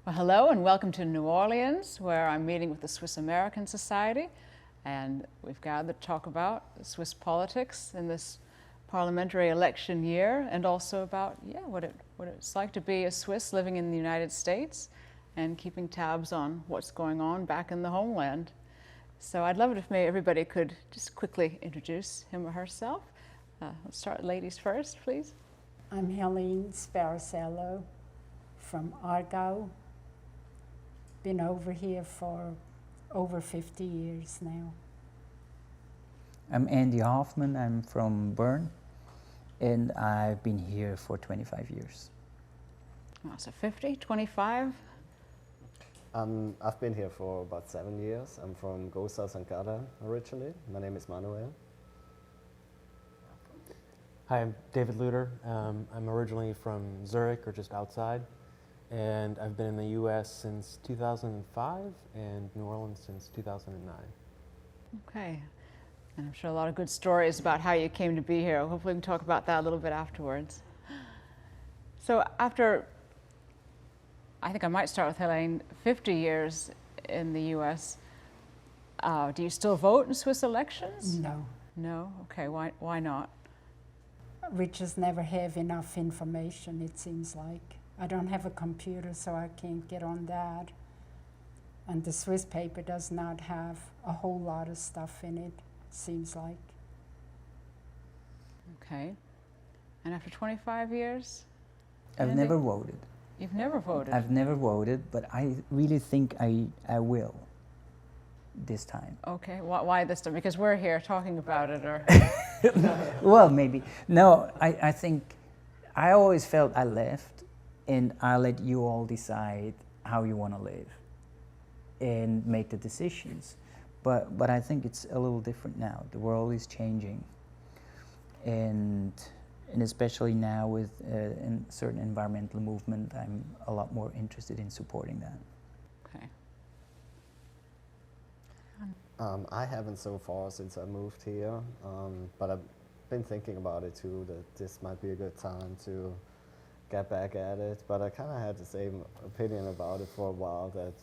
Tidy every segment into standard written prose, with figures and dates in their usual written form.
Well, hello and welcome to New Orleans, where I'm meeting with the Swiss American Society, and we've gathered to talk about Swiss politics in this parliamentary election year, and also about what it's like to be a Swiss living in the United States and keeping tabs on what's going on back in the homeland. So I'd love it if everybody could just quickly introduce him or herself. Let's start ladies first, please. I'm Helene Sparacello from Aargau. Been over here for over 50 years now. I'm Andy Hoffman. I'm from Bern, and I've been here for 25 years. Oh, so 50, 25? I've been here for about 7 years. I'm from Gosa St. Gata originally. My name is Manuel. Hi, I'm David Luder. I'm originally from Zurich, or just outside, and I've been in the U.S. since 2005 and New Orleans since 2009. Okay. And I'm sure a lot of good stories about how you came to be here. Hopefully we can talk about that a little bit afterwards. So after, I think I might start with Helene, 50 years in the U.S., do you still vote in Swiss elections? No, No? Okay, why not? we just never have enough information, it seems like. I don't have a computer, so I can't get on that. And the Swiss paper does not have a whole lot of stuff in it, seems like. Okay. And after 25 years? I've Andy? never voted. You've never voted? I've never voted, but I really think I will this time. Okay, why this time? Because we're here talking about it, or? Well, maybe. No, I think I always felt I left, and I let you all decide how you want to live and make the decisions. But I think it's a little different now. The world is changing, and especially now with in certain environmental movement, I'm a lot more interested in supporting that. Okay. I haven't so far since I moved here, but I've been thinking about it too, that this might be a good time to get back at it. But I kind of had the same opinion about it for a while, that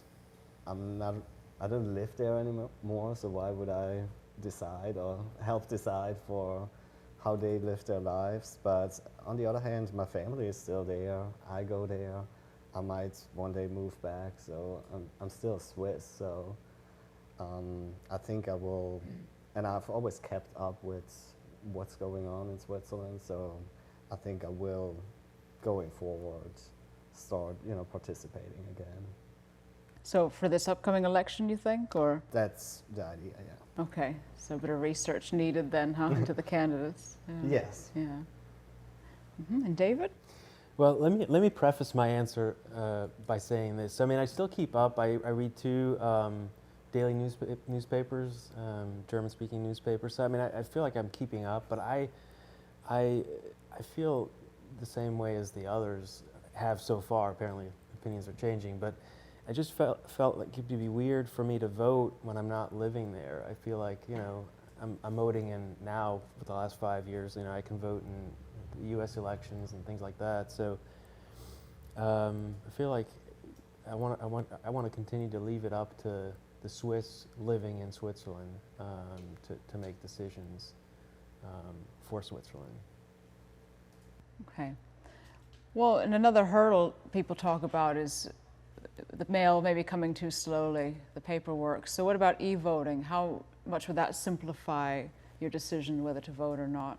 I don't live there anymore, so why would I decide or help decide for how they live their lives? But on the other hand, my family is still there. I go there. I might one day move back, so I'm still Swiss. So I think I will, and I've always kept up with what's going on in Switzerland. So I think I will, going forward, start participating again. So for this upcoming election, you think, or? That's the idea, yeah. Okay, so a bit of research needed then, huh, into the candidates? Yes. Yeah. And David? Well, let me preface my answer by saying this. I mean, I still keep up. I read two daily newspapers, German-speaking newspapers. So I mean, I feel like I'm keeping up, but I feel the same way as the others have so far. Apparently, opinions are changing, but I just felt like it'd be weird for me to vote when I'm not living there. I feel like, I'm voting in now for the last 5 years. I can vote in the U.S. elections and things like that. So I feel like I want to continue to leave it up to the Swiss living in Switzerland to make decisions for Switzerland. Okay. Well, and another hurdle people talk about is the mail maybe coming too slowly, the paperwork. So what about e-voting? How much would that simplify your decision whether to vote or not?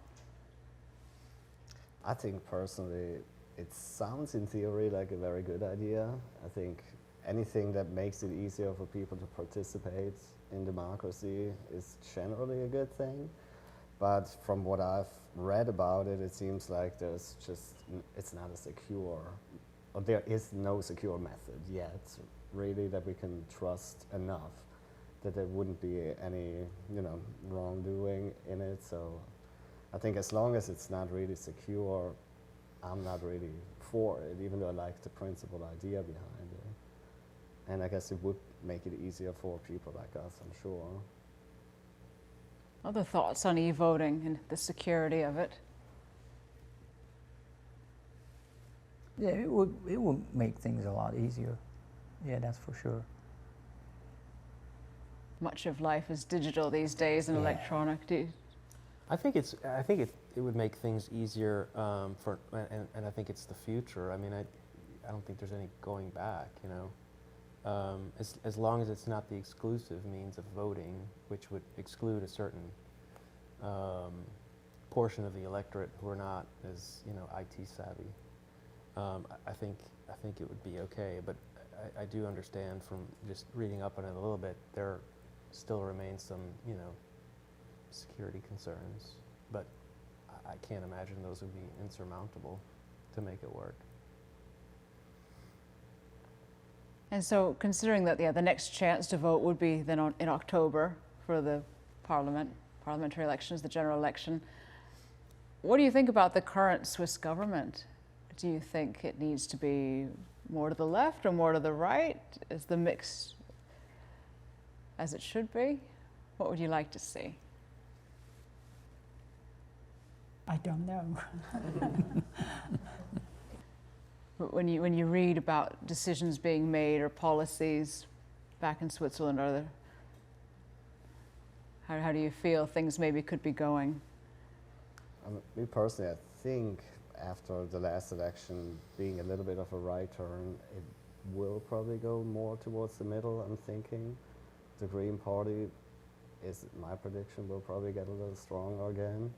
I think personally, it sounds in theory like a very good idea. I think anything that makes it easier for people to participate in democracy is generally a good thing. But from what I've read about it, it seems like it's not a secure, or there is no secure method yet, really, that we can trust enough that there wouldn't be any, wrongdoing in it. So I think as long as it's not really secure, I'm not really for it, even though I like the principal idea behind it. And I guess it would make it easier for people like us, I'm sure. Other thoughts on e-voting and the security of it? Yeah, it would make things a lot easier. Yeah, that's for sure. Much of life is digital these days and Yeah. electronic. I think it would make things easier and I think it's the future. I mean, I don't think there's any going back, you know. As long as it's not the exclusive means of voting, which would exclude a certain portion of the electorate who are not as, you know, IT savvy. I think it would be okay, but I do understand from just reading up on it a little bit, there still remains some, you know, security concerns, but I can't imagine those would be insurmountable to make it work. And so, considering that, the next chance to vote would be then in October for the parliamentary elections, the general election. What do you think about the current Swiss government? Do you think it needs to be more to the left or more to the right? Is the mix as it should be? What would you like to see? I don't know. But when you read about decisions being made or policies back in Switzerland, how do you feel things maybe could be going? Me personally, I think after the last election being a little bit of a right turn, it will probably go more towards the middle, I'm thinking. The Green Party, is my prediction, will probably get a little stronger again.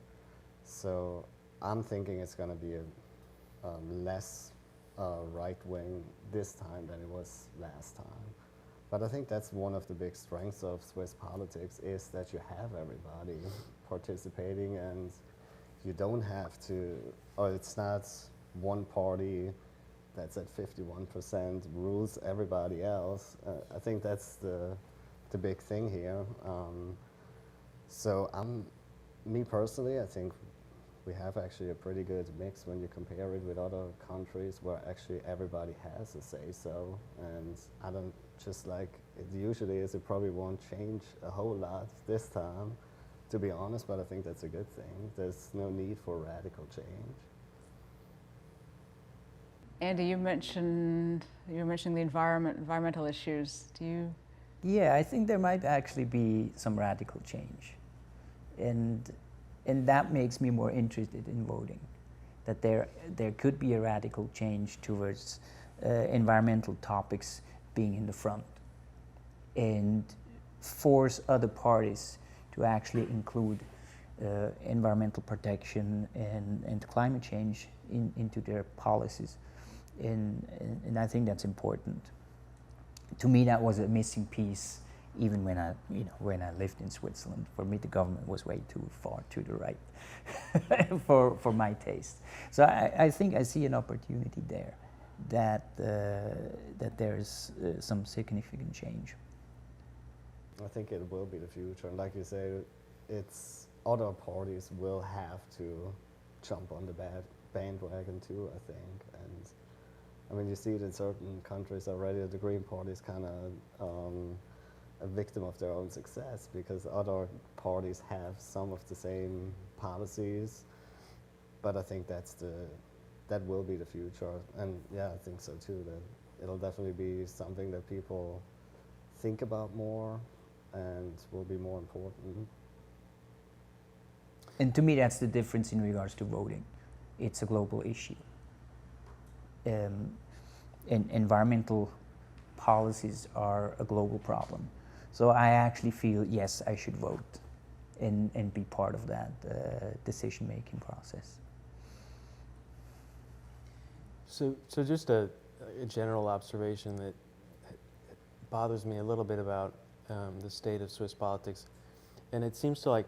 So I'm thinking it's going to be a less right-wing this time than it was last time. But I think that's one of the big strengths of Swiss politics, is that you have everybody participating, and you don't have to, or it's not one party that's at 51% rules everybody else. I think that's the big thing here. So me personally, I think we have actually a pretty good mix when you compare it with other countries where actually everybody has a say-so. And I don't, just like it usually is, it probably won't change a whole lot this time, to be honest, but I think that's a good thing. There's no need for radical change. Andy, you were mentioning the environmental issues. Do you? Yeah, I think there might actually be some radical change. And that makes me more interested in voting, that there could be a radical change towards environmental topics being in the front, and force other parties to actually include environmental protection and climate change into their policies. And I think that's important. To me, that was a missing piece. Even when I lived in Switzerland, for me the government was way too far to the right for my taste. So I think I see an opportunity there, that there's some significant change. I think it will be the future, and like you say, it's other parties will have to jump on the bandwagon too, I think. And I mean, you see it in certain countries already. The Green Party is kind of a victim of their own success, because other parties have some of the same policies. But I think that will be the future, and yeah, I think so too. That it'll definitely be something that people think about more and will be more important. And to me, that's the difference in regards to voting. It's a global issue. Environmental policies are a global problem. So I actually feel, yes, I should vote and be part of that decision-making process. So just a general observation that bothers me a little bit about the state of Swiss politics, and it seems to like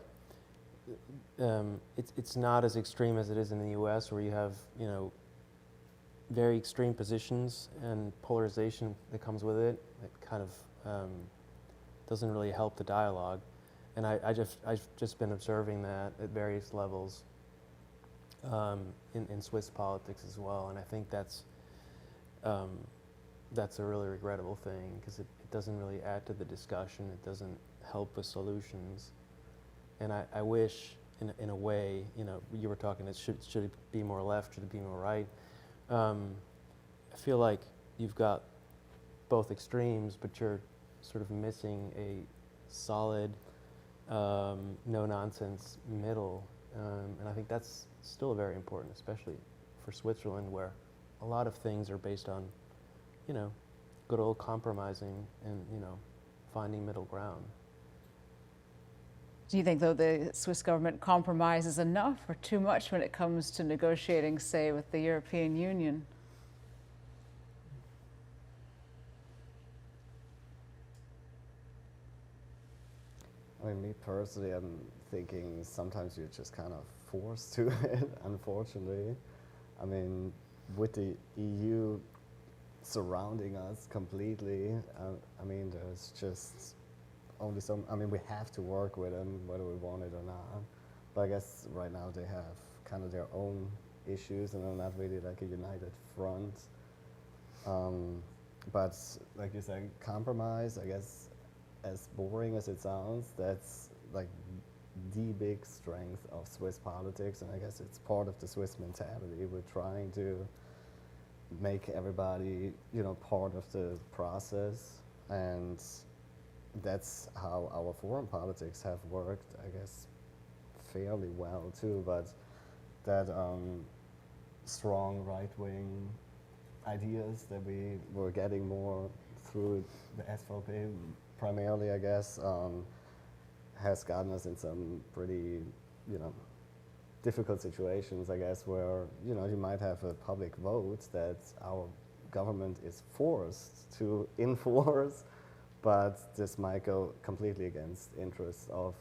it's not as extreme as it is in the U.S., where you have, you know, very extreme positions and polarization that comes with it. It kind of doesn't really help the dialogue, and I've just been observing that at various levels in Swiss politics as well, and I think that's a really regrettable thing, because it doesn't really add to the discussion. It doesn't help with solutions, and I wish, in a way, you know, you were talking, should it be more left, should it be more right? I feel like you've got both extremes, but you're sort of missing a solid, no-nonsense middle. And I think that's still very important, especially for Switzerland, where a lot of things are based on, you know, good old compromising and, you know, finding middle ground. Do you think, though, the Swiss government compromises enough or too much when it comes to negotiating, say, with the European Union? I mean, me personally, I'm thinking sometimes you're just kind of forced to it, unfortunately. I mean, with the EU surrounding us completely, I mean, there's just only some, I mean, we have to work with them whether we want it or not. But I guess right now they have kind of their own issues and they're not really like a united front. But like you said, compromise, I guess, as boring as it sounds, that's like the big strength of Swiss politics, and I guess it's part of the Swiss mentality. We're trying to make everybody, you know, part of the process, and that's how our foreign politics have worked, I guess, fairly well too. But that strong right-wing ideas that we were getting more through the SVP primarily, I guess, has gotten us in some pretty, you know, difficult situations, I guess, where, you know, you might have a public vote that our government is forced to enforce, but this might go completely against interests of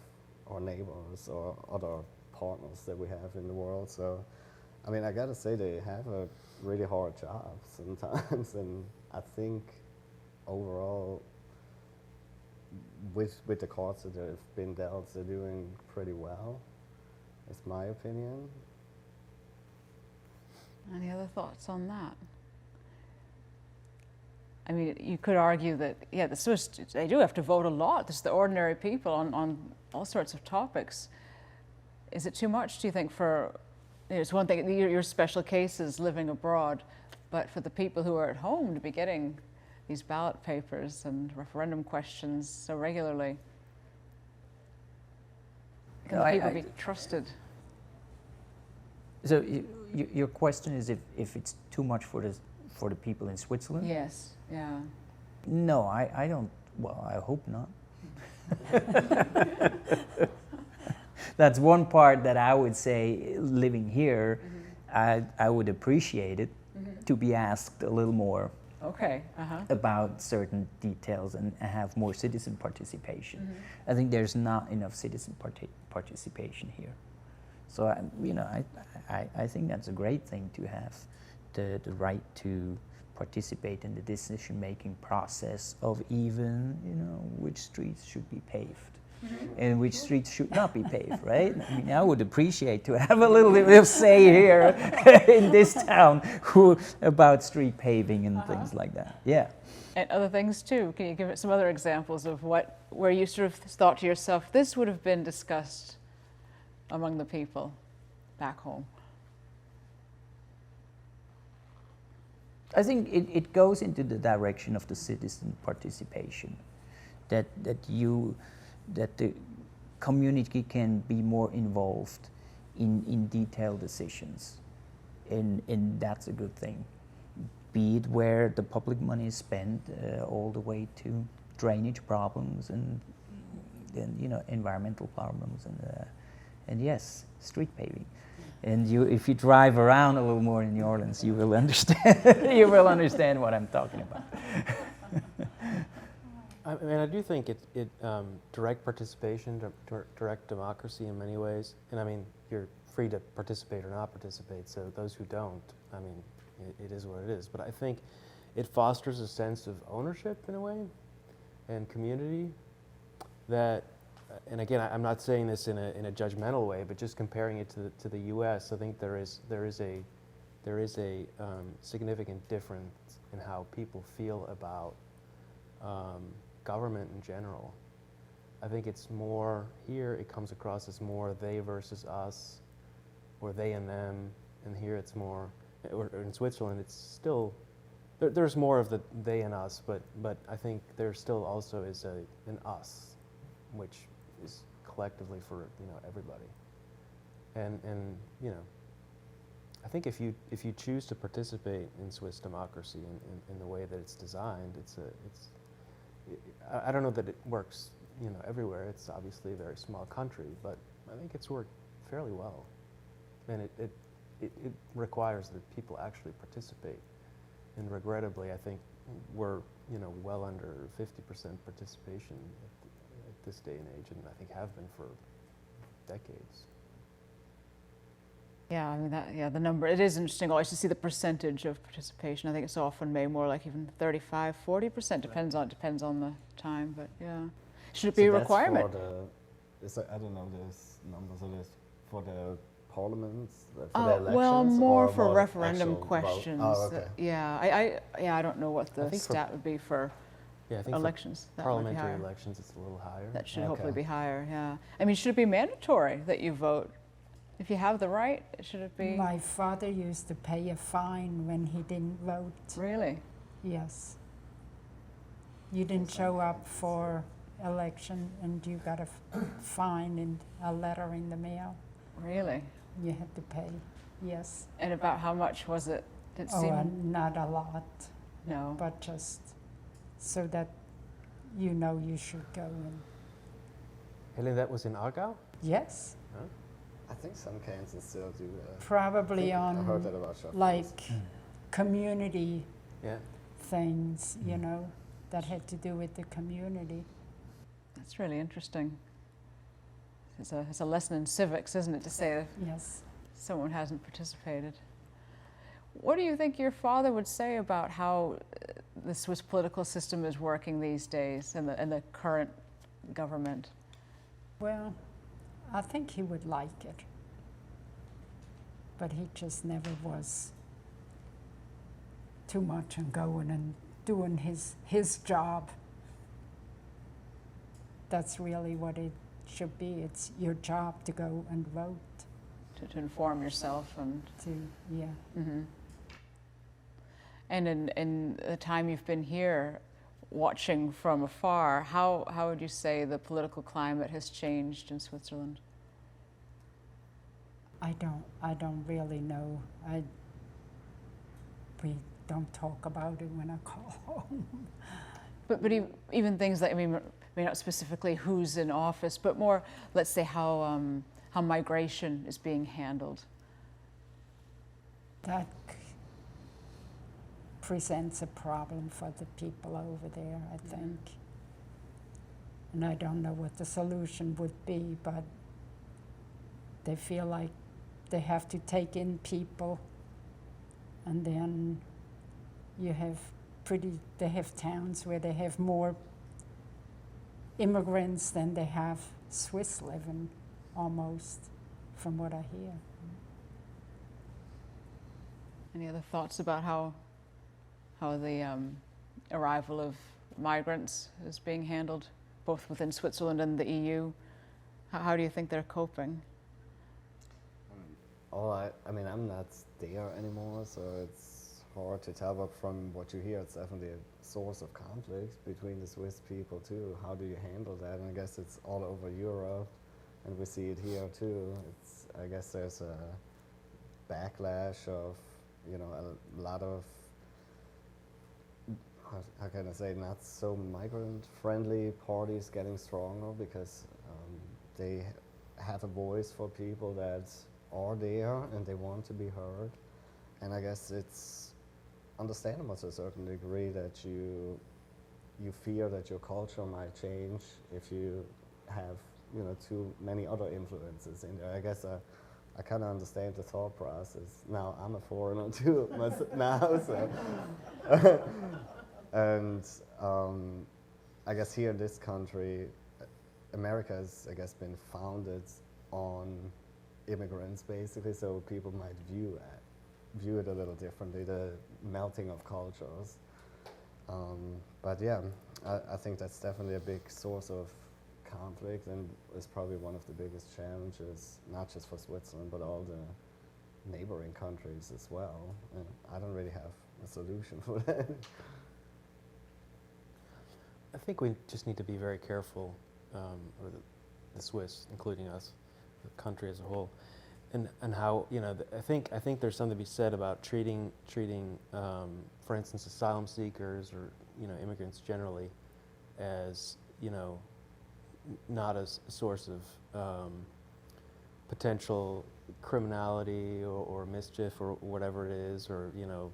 our neighbors or other partners that we have in the world. So, I mean, I gotta say they have a really hard job sometimes, and I think overall, with the cards that have been dealt, they're doing pretty well, is my opinion. Any other thoughts on that? I mean, you could argue that, yeah, the Swiss, they do have to vote a lot. This is the ordinary people on all sorts of topics. Is it too much, do you think, for, it's one thing, your special cases living abroad, but for the people who are at home to be getting these ballot papers and referendum questions so regularly? Can the people be trusted? So your question is if it's too much for the people in Switzerland? Yes, yeah. No, I don't, well, I hope not. That's one part that I would say, living here, I would appreciate it, to be asked a little more about certain details and have more citizen participation. I think there's not enough citizen participation here. So, you know, I think that's a great thing to have the right to participate in the decision-making process of even, you know, which streets should be paved and which streets should not be paved, right? I mean, I would appreciate to have a little bit of say here in this town about street paving and things like that. Yeah. And other things too. Can you give us some other examples of where you sort of thought to yourself, this would have been discussed among the people back home? I think it goes into the direction of the citizen participation, that the community can be more involved in detailed decisions, and that's a good thing. Be it where the public money is spent, all the way to drainage problems and you know, environmental problems and yes, street paving. And if you drive around a little more in New Orleans, you will understand. You will understand what I'm talking about. I mean, I do think direct participation, direct democracy in many ways. And I mean, you're free to participate or not participate. So those who don't, I mean, it is what it is. But I think it fosters a sense of ownership in a way, and community. That, and again, I'm not saying this in a judgmental way, but just comparing it to the U.S., I think there is a significant difference in how people feel about government in general. I think it's more here. It comes across as more they versus us, or they and them, and here it's more. Or in Switzerland, it's still there's more of the they and us, but I think there still also is an us, which is collectively for everybody. And I think if you choose to participate in Swiss democracy in the way that it's designed, I don't know that it works everywhere. It's obviously a very small country, but I think it's worked fairly well, and it requires that people actually participate. And regrettably, I think we're well under 50% participation at this day and age, and I think have been for decades. Yeah, I mean the number, it is interesting always to see the percentage of participation. I think it's often made more like even 35, 40%, depends on the time, but yeah. Should it be a requirement? I don't know these numbers, it is for the parliaments, for the elections? Well, more or for more referendum actual vote? questions. Oh, okay. I don't know what the think for- stat would be for Yeah, I think elections. for That might be parliamentary higher. elections, it's a little higher. That should Okay. hopefully be higher, yeah. I mean, should it be mandatory that you vote? If you have the right, should it be? My father used to pay a fine when he didn't vote. Really? Yes. You didn't show up for election and you got a fine and a letter in the mail. Really? You had to pay, yes. And about how much was it? Did it Oh, seem? not a lot, No. but just so that you should go in. Helen, that was in Aargau? Yes, I think some cantons still do that. probably I heard on that about Schaffhausen. like community Yeah. things, that had to do with the community. That's really interesting. It's a lesson in civics, isn't it, to say if Yes. someone hasn't participated. What do you think your father would say about how the Swiss political system is working these days and the current government? Well, I think he would like it, but he just never was too much on going and doing his job. That's really what it should be. It's your job to go and vote. To inform yourself and... Yeah. Mm-hmm. And in the time you've been here, watching from afar, how would you say the political climate has changed in Switzerland? I don't really know. We don't talk about it when I call home. But even things like, I mean, not specifically who's in office, but more, let's say, how migration is being handled. That presents a problem for the people over there, I think. And I don't know what the solution would be, but they feel like they have to take in people, and then they have towns where they have more immigrants than they have Swiss living, almost, from what I hear. Any other thoughts about how the arrival of migrants is being handled, both within Switzerland and the EU? How do you think they're coping? I mean, I'm not there anymore, so it's hard to tell, but from what you hear, it's definitely a source of conflict between the Swiss people too. How do you handle that? And I guess it's all over Europe, and we see it here too. I guess there's a backlash of, a lot of, how can I say, not so migrant-friendly parties getting stronger because they have a voice for people that are there and they want to be heard. And I guess it's understandable to a certain degree that you fear that your culture might change if you have too many other influences in there. I guess I kind of understand the thought process. Now I'm a foreigner too now, so and I guess here in this country, America has, I guess, been founded on immigrants basically, so people might view it a little differently, the melting of cultures. But yeah, I think that's definitely a big source of conflict, and is probably one of the biggest challenges, not just for Switzerland, but all the neighboring countries as well. And I don't really have a solution for that. I think we just need to be very careful, or the Swiss, including us, the country as a whole, and how, you know, I think there's something to be said about treating, for instance, asylum seekers or, you know, immigrants generally, as, you know, not as a source of potential criminality or mischief or whatever it is, or, you know,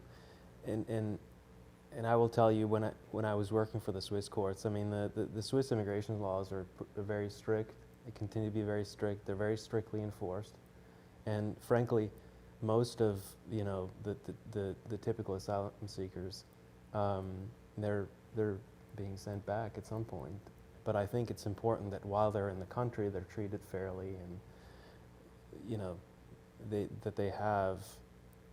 and I will tell you, when I was working for the Swiss courts, I mean, the Swiss immigration laws are very strict. They continue to be very strict. They're very strictly enforced, and frankly, most of, you know, the typical asylum seekers, they're being sent back at some point. But I think it's important that while they're in the country, they're treated fairly, and, you know, that they have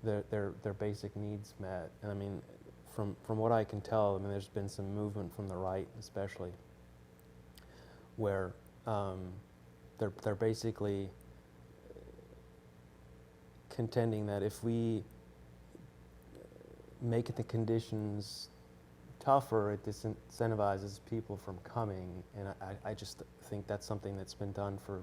their basic needs met. And I mean, from what I can tell, I mean, there's been some movement from the right, especially, where they're basically contending that if we make the conditions tougher, it disincentivizes people from coming. And I just think that's something that's been done for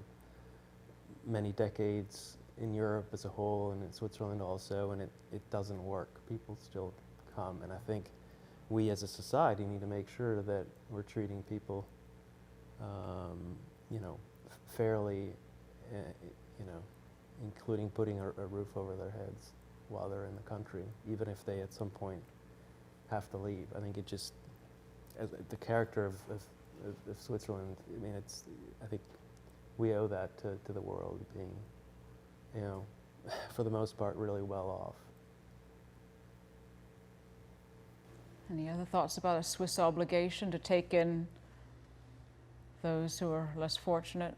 many decades in Europe as a whole, and in Switzerland also, and it doesn't work. People still come, and I think we as a society need to make sure that we're treating people, you know, fairly, you know, including putting a roof over their heads while they're in the country, even if they at some point have to leave. I think it just, as the character of Switzerland, I mean, I think we owe that to the world, being, you know, for the most part, really well off. Any other thoughts about a Swiss obligation to take in those who are less fortunate?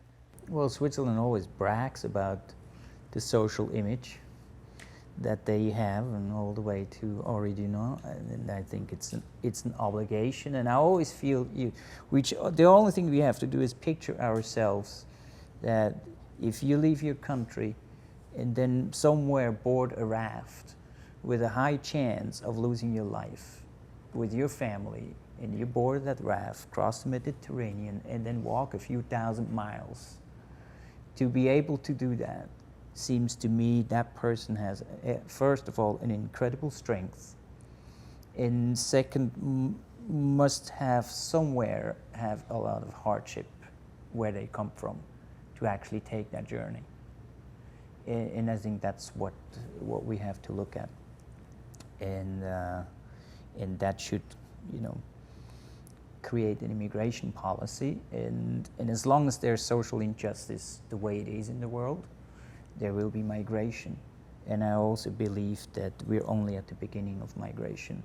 Well, Switzerland always brags about the social image that they have, and all the way to original, and I think it's an obligation. And I always feel the only thing we have to do is picture ourselves that if you leave your country and then somewhere board a raft with a high chance of losing your life with your family, and you board that raft, cross the Mediterranean, and then walk a few thousand miles, to be able to do that seems to me that person has, first of all, an incredible strength, and second, must have somewhere have a lot of hardship where they come from to actually take that journey. And I think that's what we have to look at, and that should, you know, create an immigration policy. And as long as there's social injustice the way it is in the world, there will be migration. And I also believe that we're only at the beginning of migration,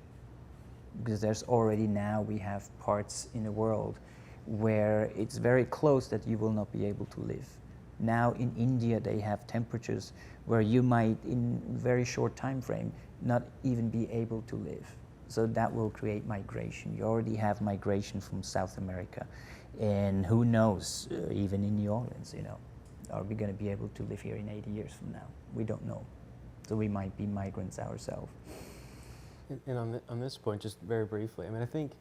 because there's already now, we have parts in the world where it's very close that you will not be able to live. Now in India, they have temperatures where you might, in very short time frame, not even be able to live. So that will create migration. You already have migration from South America, and who knows, even in New Orleans, you know, are we going to be able to live here in 80 years from now? We don't know. So we might be migrants ourselves. And on this point, just very briefly, I mean, I think,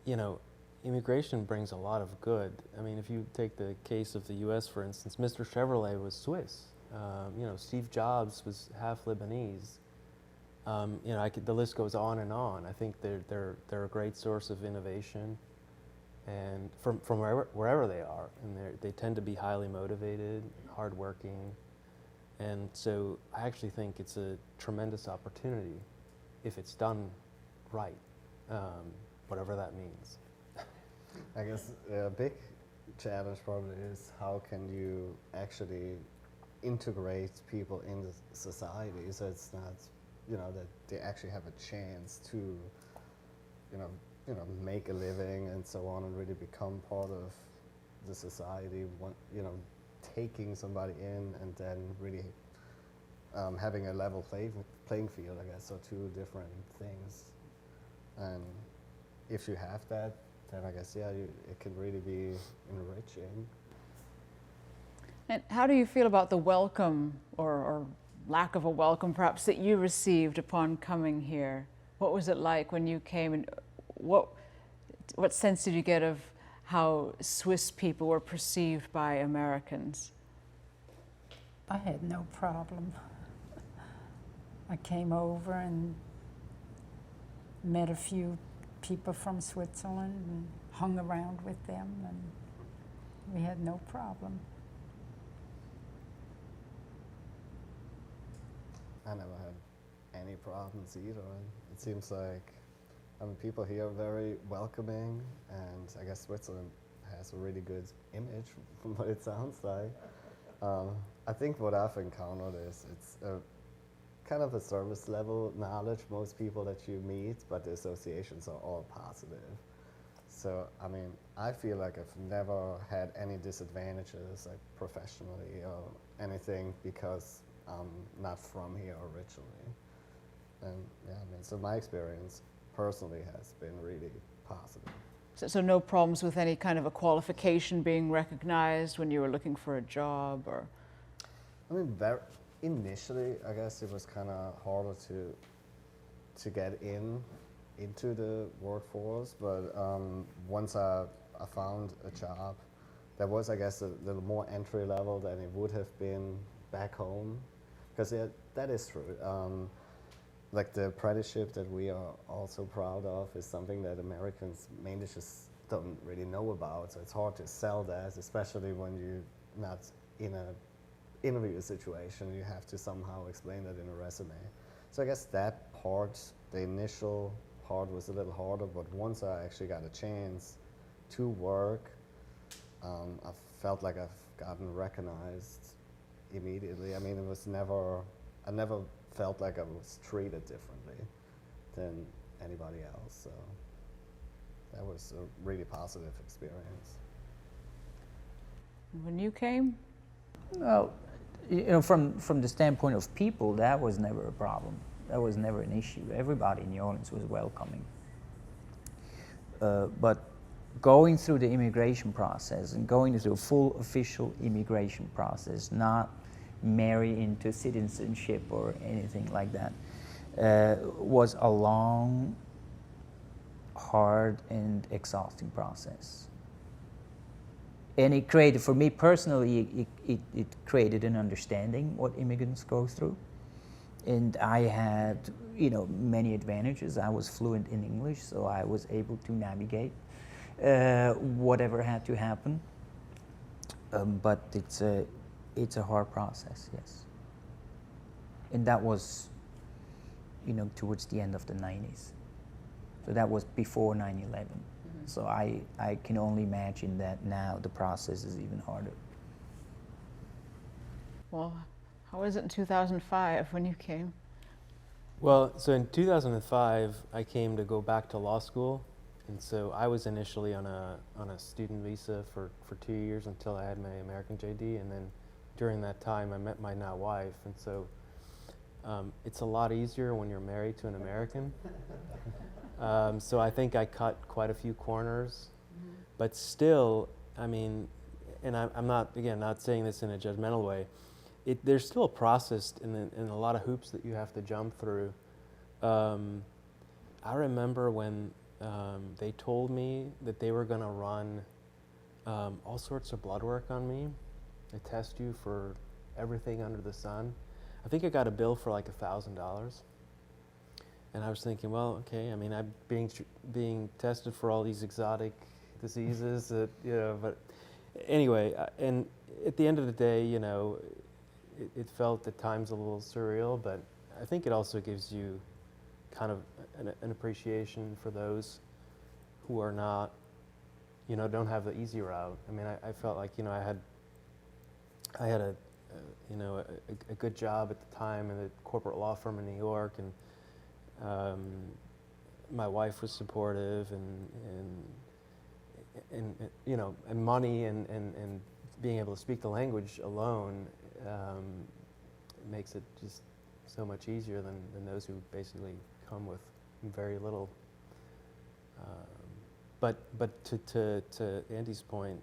you know, immigration brings a lot of good. I mean, if you take the case of the U.S., for instance, Mr. Chevrolet was Swiss. You know, Steve Jobs was half Lebanese. You know, the list goes on and on. I think they're a great source of innovation, and from wherever they are, and they tend to be highly motivated, hardworking, and so I actually think it's a tremendous opportunity if it's done right, whatever that means. I guess a big challenge probably is how can you actually integrate people in the society so it's not, you know, that they actually have a chance to, you know, make a living and so on, and really become part of the society. You know, taking somebody in and then really having a level playing field, I guess, are two different things. And if you have that, then I guess, yeah, it can really be enriching. And how do you feel about the welcome or lack of a welcome perhaps that you received upon coming here. What was it like when you came, and what sense did you get of how Swiss people were perceived by Americans? I had no problem. I came over and met a few people from Switzerland and hung around with them, and we had no problem. I never had any problems either. It seems like, I mean, people here are very welcoming, and I guess Switzerland has a really good image from what it sounds like. I think what I've encountered is it's a kind of a service level knowledge, most people that you meet, but the associations are all positive. So, I mean, I feel like I've never had any disadvantages, like professionally or anything, because I'm not from here originally. And yeah, I mean, so my experience personally has been really positive. So no problems with any kind of a qualification being recognized when you were looking for a job, or? I mean, initially, I guess it was kind of harder to get into the workforce, but once I found a job that was, I guess, a little more entry level than it would have been back home, because that is true. Like the apprenticeship that we are also proud of is something that Americans mainly just don't really know about, so it's hard to sell that, especially when you're not in a interview situation. You have to somehow explain that in a resume. So I guess that part, the initial part, was a little harder, but once I actually got a chance to work, I felt like I've gotten recognized immediately. I mean, I never felt like I was treated differently than anybody else, so that was a really positive experience. When you came? Well, you know, from the standpoint of people, that was never a problem. That was never an issue. Everybody in New Orleans was welcoming. But going through the immigration process and going through a full official immigration process, not marry into citizenship or anything like that, was a long, hard, and exhausting process. And it created, for me personally, it created an understanding what immigrants go through. And I had, you know, many advantages. I was fluent in English, so I was able to navigate whatever had to happen. But it's a hard process, yes. And that was, you know, towards the end of the 90s. So that was before 9/11. So I can only imagine that now the process is even harder. Well, how was it in 2005 when you came? Well, so in 2005, I came to go back to law school, and so I was initially on a student visa for 2 years until I had my American JD, and then during that time I met my now wife, and so it's a lot easier when you're married to an American. So I think I cut quite a few corners, but still, I mean, and I'm not, again, not saying this in a judgmental way, there's still a process and a lot of hoops that you have to jump through. I remember when they told me that they were going to run all sorts of blood work on me. They test you for everything under the sun. I think I got a bill for like $1,000. And I was thinking, well, okay, I mean, I'm being tested for all these exotic diseases, that, you know, but anyway, and at the end of the day, you know, it felt at times a little surreal, but I think it also gives you kind of an appreciation for those who are not, you know, don't have the easy route. I mean, I felt like, you know, I had a good job at the time in a corporate law firm in New York, and my wife was supportive, and you know, and money and being able to speak the language alone makes it just so much easier than those who basically come with very little. But to Andy's point,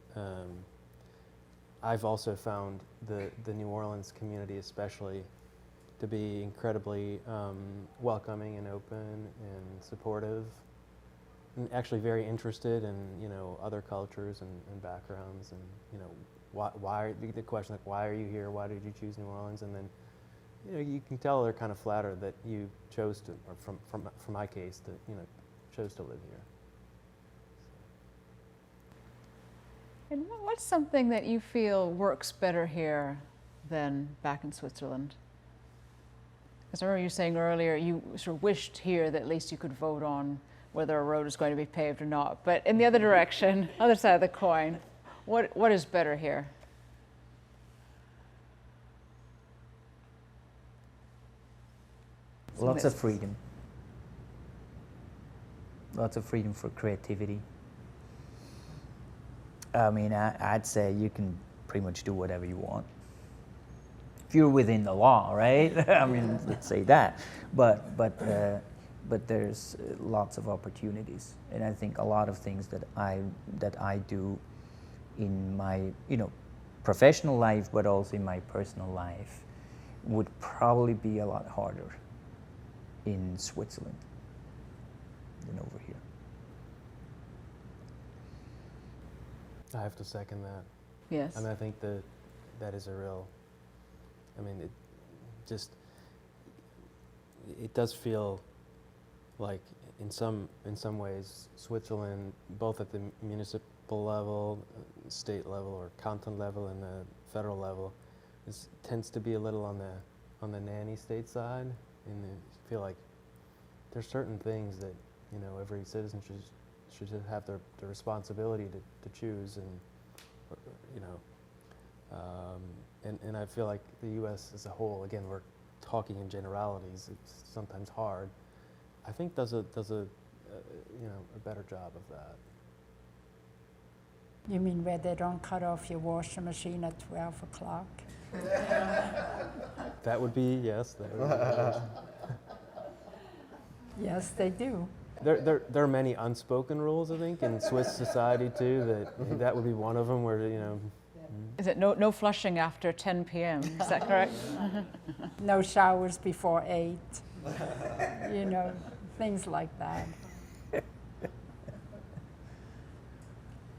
I've also found the New Orleans community especially to be incredibly welcoming and open and supportive, and actually very interested in, you know, other cultures and backgrounds, and, you know, why the question, like, why are you here? Why did you choose New Orleans? And then, you know, you can tell they're kind of flattered that you chose to, or from my case, that, you know, chose to live here. And what's something that you feel works better here than back in Switzerland? Because I remember you saying earlier you sort of wished here that at least you could vote on whether a road is going to be paved or not. But in the other direction, other side of the coin, what is better here? Lots of freedom. Lots of freedom for creativity. I mean, I'd say you can pretty much do whatever you want. If you're within the law, right? I mean, let's say that. But there's lots of opportunities, and I think a lot of things that I do in my, you know, professional life, but also in my personal life, would probably be a lot harder in Switzerland than over here. I have to second that. Yes. I mean, I think that is a real, I mean, it does feel like in some ways Switzerland, both at the municipal level, state level, or canton level, and the federal level, tends to be a little on the nanny state side. And I feel like there's certain things that, you know, every citizen should have the responsibility to choose, and, you know, and I feel like the U.S. as a whole, again, we're talking in generalities, it's sometimes hard, I think does a you know, a better job of that. You mean where they don't cut off your washing machine at 12 o'clock? That would be, yes, that would be. Yes, they do. There are many unspoken rules, I think, in Swiss society too. That would be one of them, where, you know. Is it no flushing after 10 p.m.? Is that correct? No showers before 8. You know, things like that.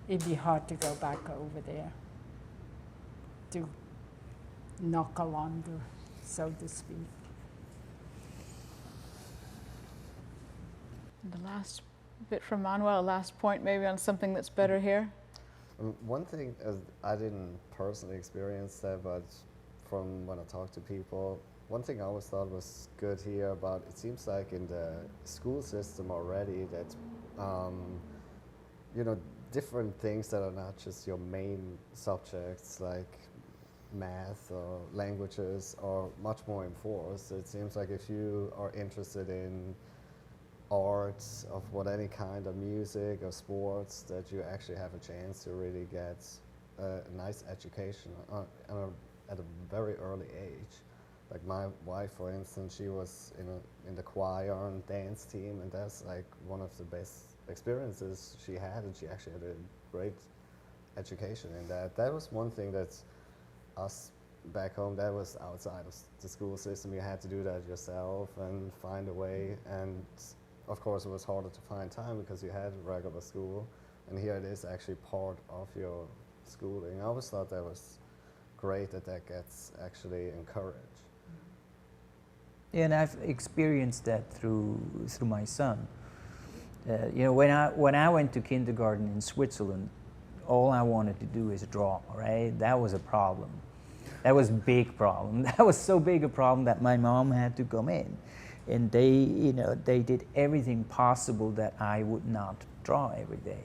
It'd be hard to go back over there to knuckle under, so to speak. The last bit from Manuel, last point maybe on something that's better here. One thing, I didn't personally experience that, but from when I talk to people, one thing I always thought was good here about, it seems like in the school system already that, you know, different things that are not just your main subjects like math or languages are much more enforced. It seems like if you are interested in arts of any kind of music or sports, that you actually have a chance to really get a nice education at a very early age. Like my wife, for instance, she was in the choir and dance team, and that's like one of the best experiences she had, and she actually had a great education in that. That was one thing that us back home, that was outside of the school system. You had to do that yourself and find a way, and of course it was harder to find time because you had regular school, and here it is actually part of your schooling. I always thought that was great that gets actually encouraged. Yeah, and I've experienced that through my son. You know, when I went to kindergarten in Switzerland, all I wanted to do is draw, right? That was a problem. That was a big problem. That was so big a problem that my mom had to come in. And they did everything possible that I would not draw every day.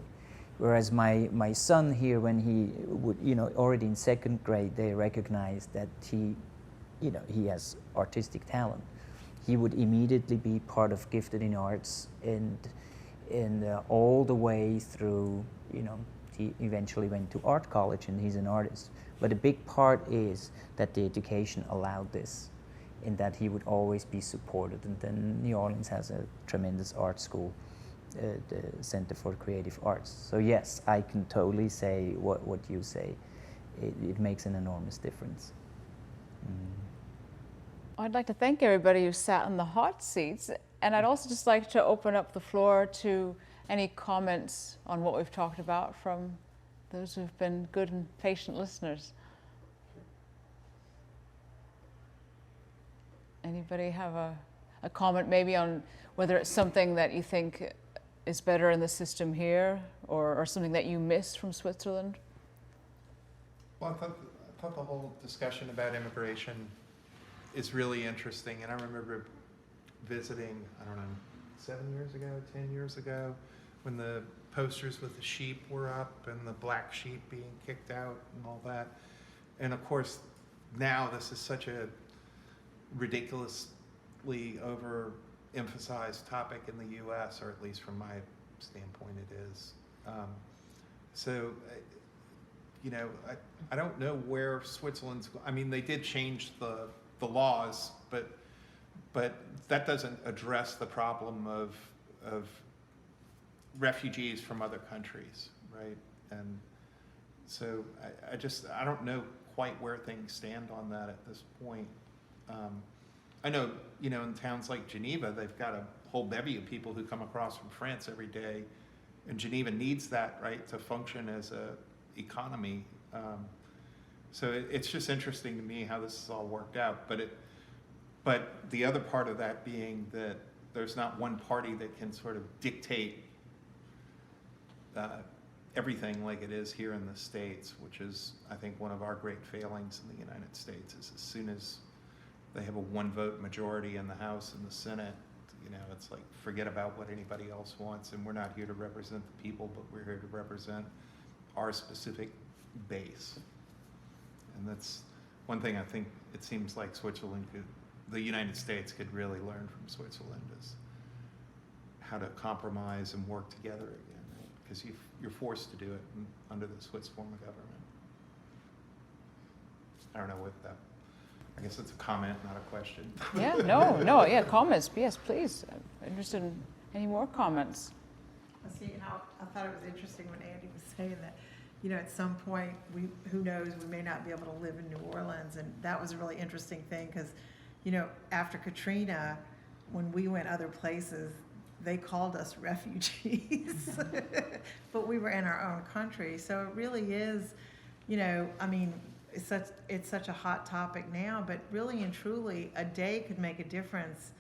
Whereas my son here, when he would, already in second grade, they recognized that he has artistic talent. He would immediately be part of Gifted in Arts, and all the way through, he eventually went to art college and he's an artist. But a big part is that the education allowed this, in that he would always be supported. And then New Orleans has a tremendous art school, the Center for Creative Arts. So yes, I can totally say what you say. It makes an enormous difference. I'd like to thank everybody who sat in the hot seats, and I'd also just like to open up the floor to any comments on what we've talked about from those who've been good and patient listeners. Anybody have a comment maybe on whether it's something that you think is better in the system here, or something that you miss from Switzerland? Well, I thought the whole discussion about immigration is really interesting. And I remember visiting, I don't know, 7 years ago, 10 years ago, when the posters with the sheep were up and the black sheep being kicked out and all that. And of course, now this is such a ridiculously overemphasized topic in the U.S., or at least from my standpoint it is. So, you know, I don't know where Switzerland's, I mean, they did change the laws, but that doesn't address the problem of refugees from other countries, right? And so I don't know quite where things stand on that at this point. I know, you know, in towns like Geneva, they've got a whole bevy of people who come across from France every day, and Geneva needs that, right, to function as a economy. So it's just interesting to me how this has all worked out. But the other part of that being that there's not one party that can sort of dictate everything like it is here in the States, which is, I think, one of our great failings in the United States, is as soon as they have a one-vote majority in the House and the Senate, you know, it's like, forget about what anybody else wants, and we're not here to represent the people, but we're here to represent our specific base. And that's one thing I think it seems like the United States could really learn from Switzerland, is how to compromise and work together again, right? Because you're forced to do it under the Swiss form of government. I don't know what that, I guess it's a comment, not a question. Yeah, yeah, comments, yes, please. I'm interested in any more comments. See, I thought it was interesting when Andy was saying that, you know, at some point, who knows, we may not be able to live in New Orleans, and that was a really interesting thing, because, you know, after Katrina, when we went other places, they called us refugees, but we were in our own country. So it really is, you know, I mean, it's such a hot topic now, but really and truly, a day could make a difference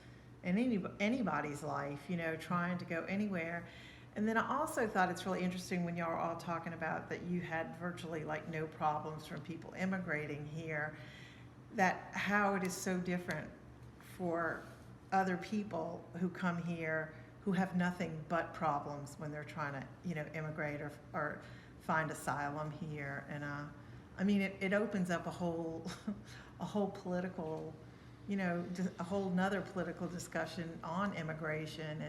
in anybody's life, you know, trying to go anywhere. And then I also thought it's really interesting when y'all were all talking about that you had virtually like no problems from people immigrating here, that how it is so different for other people who come here who have nothing but problems when they're trying to, you know, immigrate or find asylum here. And I mean, it opens up a whole political, you know, a whole nother political discussion on immigration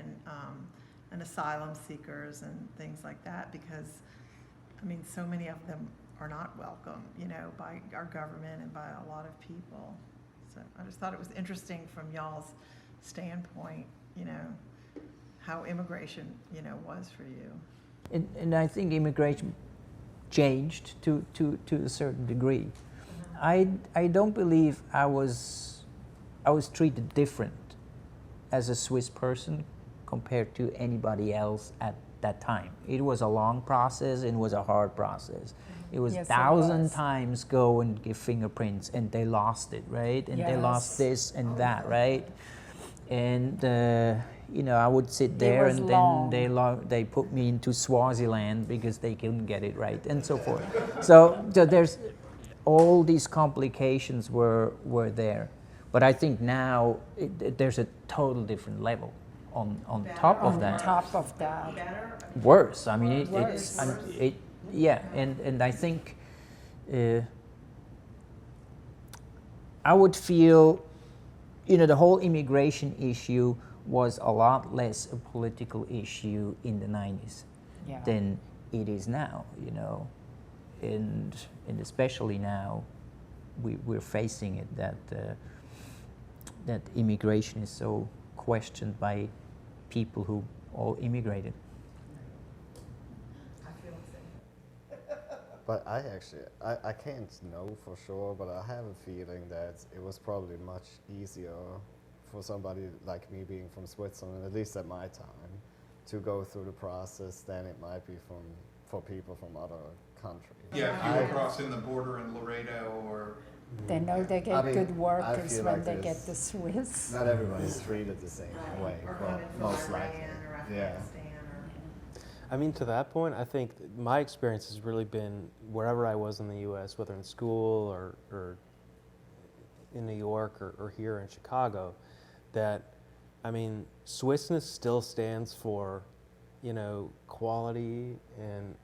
and asylum seekers and things like that, because, I mean, so many of them are not welcome, you know, by our government and by a lot of people. So I just thought it was interesting from y'all's standpoint, you know, how immigration, you know, was for you. And I think immigration changed to a certain degree. I don't believe I was treated different as a Swiss person compared to anybody else at that time. It was a long process, it was a hard process. It was 1,000 times go and give fingerprints, and they lost it, right? And they lost this and that, right? And you know, I would sit there, and then they put me into Swaziland because they couldn't get it right, and so forth. So there's all these complications were there, but I think now there's a total different level on top of that. On top of that, Worse. I mean, yeah, and I think I would feel, you know, the whole immigration issue was a lot less a political issue in the 90s than it is now, you know, and especially now we're facing it, that immigration is so questioned by people who all immigrated. But I can't know for sure, but I have a feeling that it was probably much easier for somebody like me being from Switzerland, at least at my time, to go through the process than it might be for people from other countries. Yeah, if you were crossing the border in Laredo or. They know they get I mean, good I workers feel when like they get there's- the Swiss. Not everybody's treated the same way, Or well, coming from most Iran likely. or Yeah. Afghanistan or. I mean, to that point, I think my experience has really been wherever I was in the U.S., whether in school or in New York or here in Chicago, that, I mean, Swissness still stands for, you know, quality and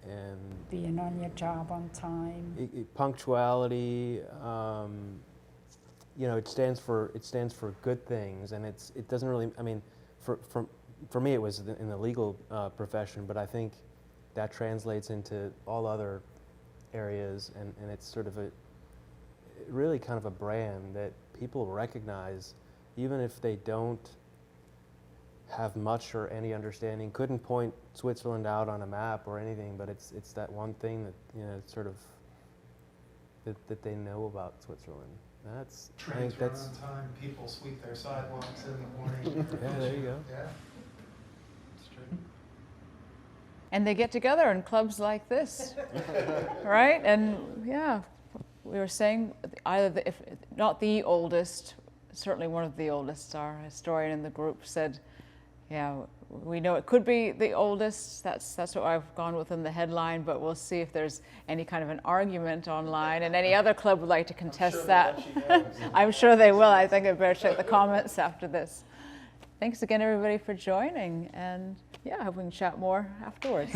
Being on your job on time. punctuality. You know, it stands for good things, and it doesn't really. I mean, for me, it was in the legal profession, but I think that translates into all other areas, and it's sort of really kind of a brand that people recognize, even if they don't have much or any understanding, couldn't point Switzerland out on a map or anything, but it's that one thing that, you know, sort of that they know about Switzerland. That's, I Trains think run that's, on time, people sweep their sidewalks in the morning. yeah, there you go. Yeah, it's true. And they get together in clubs like this, right? And yeah, we were saying either if not the oldest, certainly one of the oldest. Our historian in the group said, yeah, we know it could be the oldest. That's what I've gone with in the headline, but we'll see if there's any kind of an argument online, and any other club would like to contest that. I'm sure they will. I think I better check the comments after this. Thanks again, everybody, for joining, and yeah, I hope we can chat more afterwards.